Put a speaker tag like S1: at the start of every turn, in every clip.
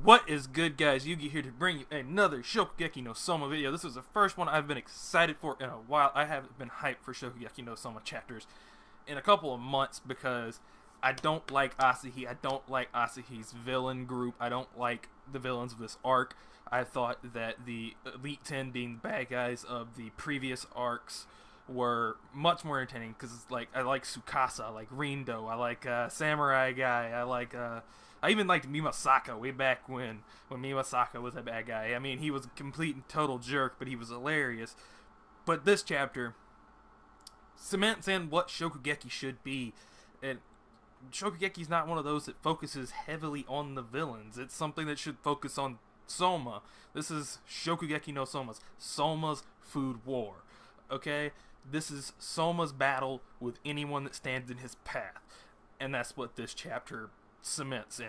S1: What is good, guys? Yugi here to bring you another Shokugeki no Soma video. This is the first one I've been excited for in a while. I haven't been hyped for Shokugeki no Soma chapters in a couple of months because I don't like Asahi. I don't like Asahi's villain group. I don't like the villains of this arc. I thought that the Elite 10 being the bad guys of the previous arcs were much more entertaining because like I like Tsukasa, I like Rindo, I like Samurai Guy, I even liked Mimasaka way back when Mimasaka was a bad guy. I mean, he was a complete and total jerk, but he was hilarious. But this chapter cements in what Shokugeki should be. And Shokugeki's not one of those that focuses heavily on the villains. It's something that should focus on Soma. This is Shokugeki no Soma's food war. Okay? This is Soma's battle with anyone that stands in his path. And that's what this chapter cements in.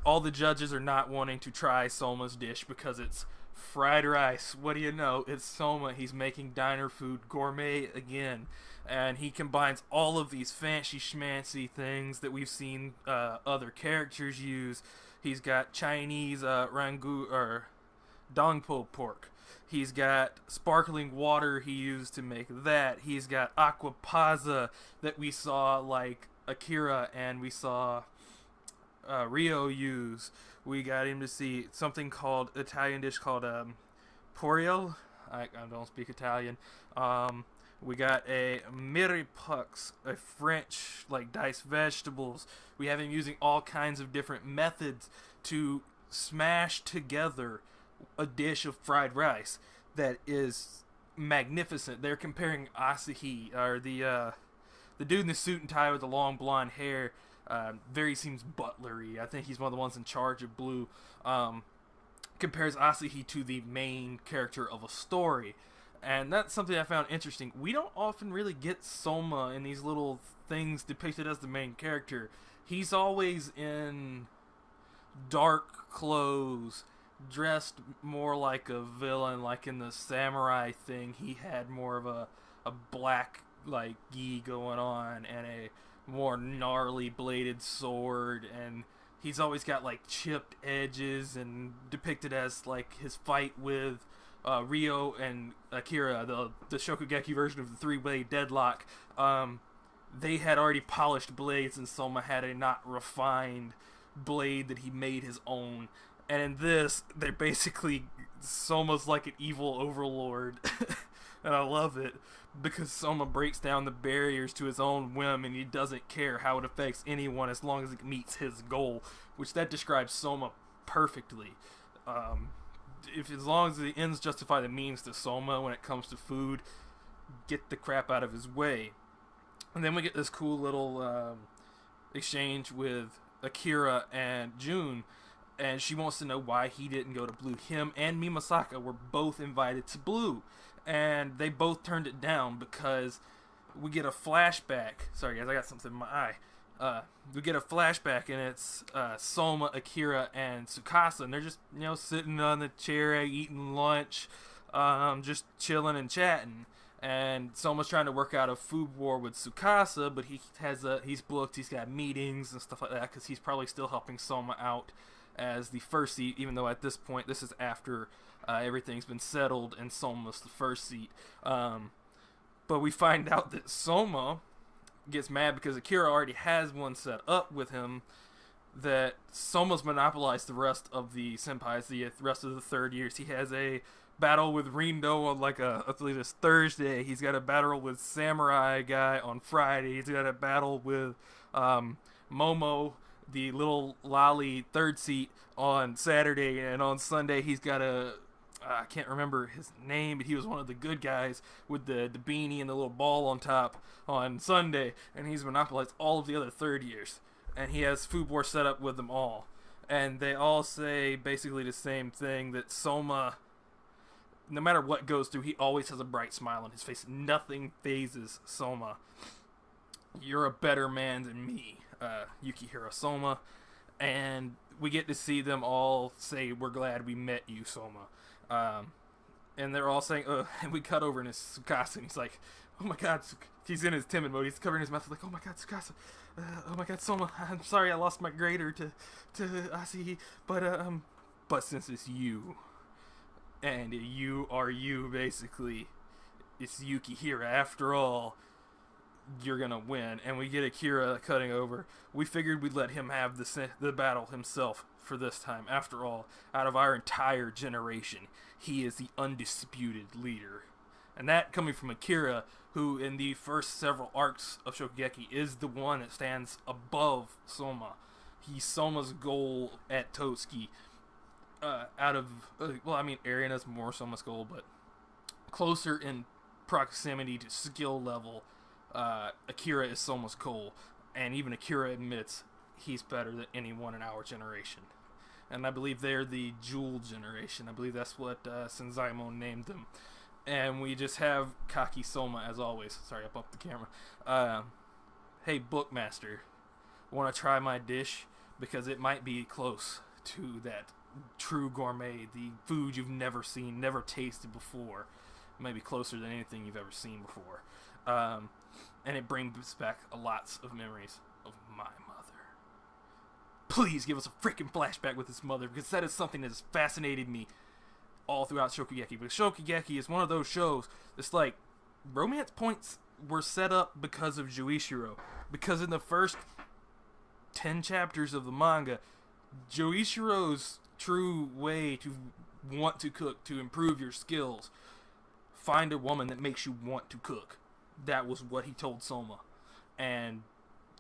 S1: All the judges are not wanting to try Soma's dish because it's fried rice. What do you know? It's Soma. He's making diner food gourmet again. And he combines all of these fancy schmancy things that we've seen other characters use. He's got Chinese rangu or dongpo pork. He's got sparkling water he used to make that. He's got aquapaza that we saw like Akira and we saw Rio use. We got him to see something called Italian dish called poriel. I don't speak Italian. We got a miripux, a French like diced vegetables. We have him using all kinds of different methods to smash together a dish of fried rice that is magnificent. They're comparing Asahi, or the dude in the suit and tie with the long blonde hair. Very seems butlery. I think he's one of the ones in charge of Blue. Compares Asahi to the main character of a story. And that's something I found interesting. We don't often really get Soma in these little things depicted as the main character. He's always in dark clothes, dressed more like a villain, like in the samurai thing. He had more of a black like gi going on and a more gnarly bladed sword, and he's always got like chipped edges and depicted as like his fight with Rio and Akira, the Shokugeki version of the three-blade deadlock. They had already polished blades and Soma had a not refined blade that he made his own. And in this, they're basically, Soma's like an evil overlord. And I love it because Soma breaks down the barriers to his own whim and he doesn't care how it affects anyone as long as it meets his goal, which that describes Soma perfectly. As long as the ends justify the means to Soma when it comes to food, get the crap out of his way. And then we get this cool little exchange with Akira and June, and she wants to know why he didn't go to Blue. Him and Mimasaka were both invited to Blue, and they both turned it down because we get a flashback. Sorry guys, I got something in my eye. We get a flashback and it's Soma, Akira, and Tsukasa, and they're just, sitting on the chair eating lunch, just chilling and chatting. And Soma's trying to work out a food war with Tsukasa, but he's booked, he's got meetings and stuff like that because he's probably still helping Soma out as the first seat, even though at this point this is after everything's been settled and Soma's the first seat. But we find out that Soma gets mad because Akira already has one set up with him, that Soma's monopolized the rest of the senpais, the rest of the third years. He has a battle with Rindo on I believe it's Thursday. He's got a battle with Samurai Guy on Friday. He's got a battle with Momo, the little lolly third seat, on Saturday, and on Sunday he's got I can't remember his name, but he was one of the good guys with the beanie and the little ball on top on Sunday, and he's monopolized all of the other third years, and he has food war set up with them all, and they all say basically the same thing, that Soma, no matter what goes through, he always has a bright smile on his face. Nothing phases Soma. You're a better man than me, Yukihiro Soma. And we get to see them all say, "We're glad we met you, Soma." And they're all saying, and we cut over in his Tsukasa, and he's like, "Oh my god," he's in his timid mode, he's covering his mouth, like, "Oh my god, Tsukasa, oh my god, Soma, I'm sorry I lost my grader to Asahi, but But since it's you, and you are you, basically, it's Yukihira after all, you're gonna win. And we get Akira cutting over. We figured we'd let him have the battle himself for this time. After all, out of our entire generation, he is the undisputed leader. And that coming from Akira, who in the first several arcs of Shokugeki is the one that stands above Soma. He's Soma's goal at Totsuki. Erina's more Soma's goal, but closer in proximity to skill level, Akira is Soma's goal. And even Akira admits he's better than anyone in our generation. And I believe they're the Jewel generation. I believe that's what Senzaemon named them. And we just have Kaki Soma as always. Sorry, I bumped the camera. Hey, Bookmaster, want to try my dish? Because it might be close to that true gourmet, the food you've never seen, never tasted before. It might be closer than anything you've ever seen before. And it brings back lots of memories of my mother. Please give us a freaking flashback with his mother, because that is something that has fascinated me all throughout Shokugeki. Because Shokugeki is one of those shows that's like, romance points were set up because of Joichiro. Because in the first 10 chapters of the manga, Joichiro's true way to want to cook, to improve your skills, find a woman that makes you want to cook. That was what he told Soma. And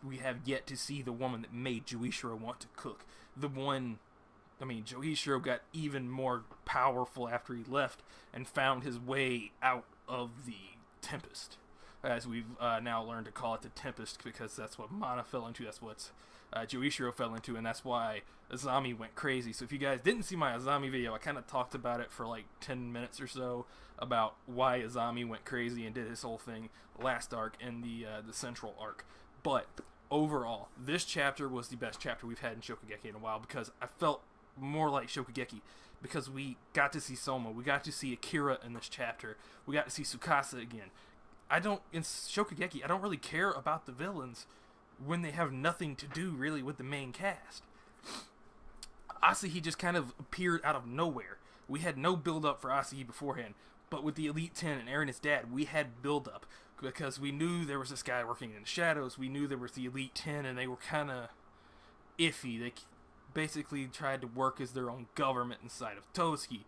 S1: we have yet to see the woman that made Joichiro want to cook. Joichiro got even more powerful after he left and found his way out of the Tempest. As we've now learned to call it the Tempest, because that's what Mana fell into, that's what Joichiro fell into, and that's why Azami went crazy. So if you guys didn't see my Azami video, I kind of talked about it for like 10 minutes or so, about why Azami went crazy and did his whole thing last arc in the central arc. But overall, this chapter was the best chapter we've had in Shokugeki in a while, because I felt more like Shokugeki, because we got to see Soma, we got to see Akira in this chapter, we got to see Tsukasa again. In Shokugeki, I don't really care about the villains when they have nothing to do really with the main cast. Asahi just kind of appeared out of nowhere. We had no build up for Asahi beforehand, but with the Elite 10 and Eren his dad, we had build up, because we knew there was this guy working in the shadows, we knew there was the Elite 10, and they were kind of iffy. They basically tried to work as their own government inside of Totsuki.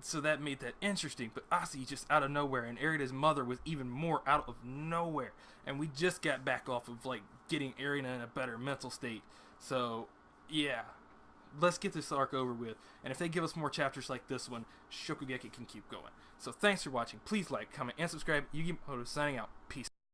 S1: So that made that interesting. But Asahi just out of nowhere, and Erida's mother was even more out of nowhere. And we just got back off of like getting Erina in a better mental state. So yeah, let's get this arc over with. And if they give us more chapters like this one, Shokugeki can keep going. So thanks for watching. Please like, comment, and subscribe. Yugi signing out. Peace.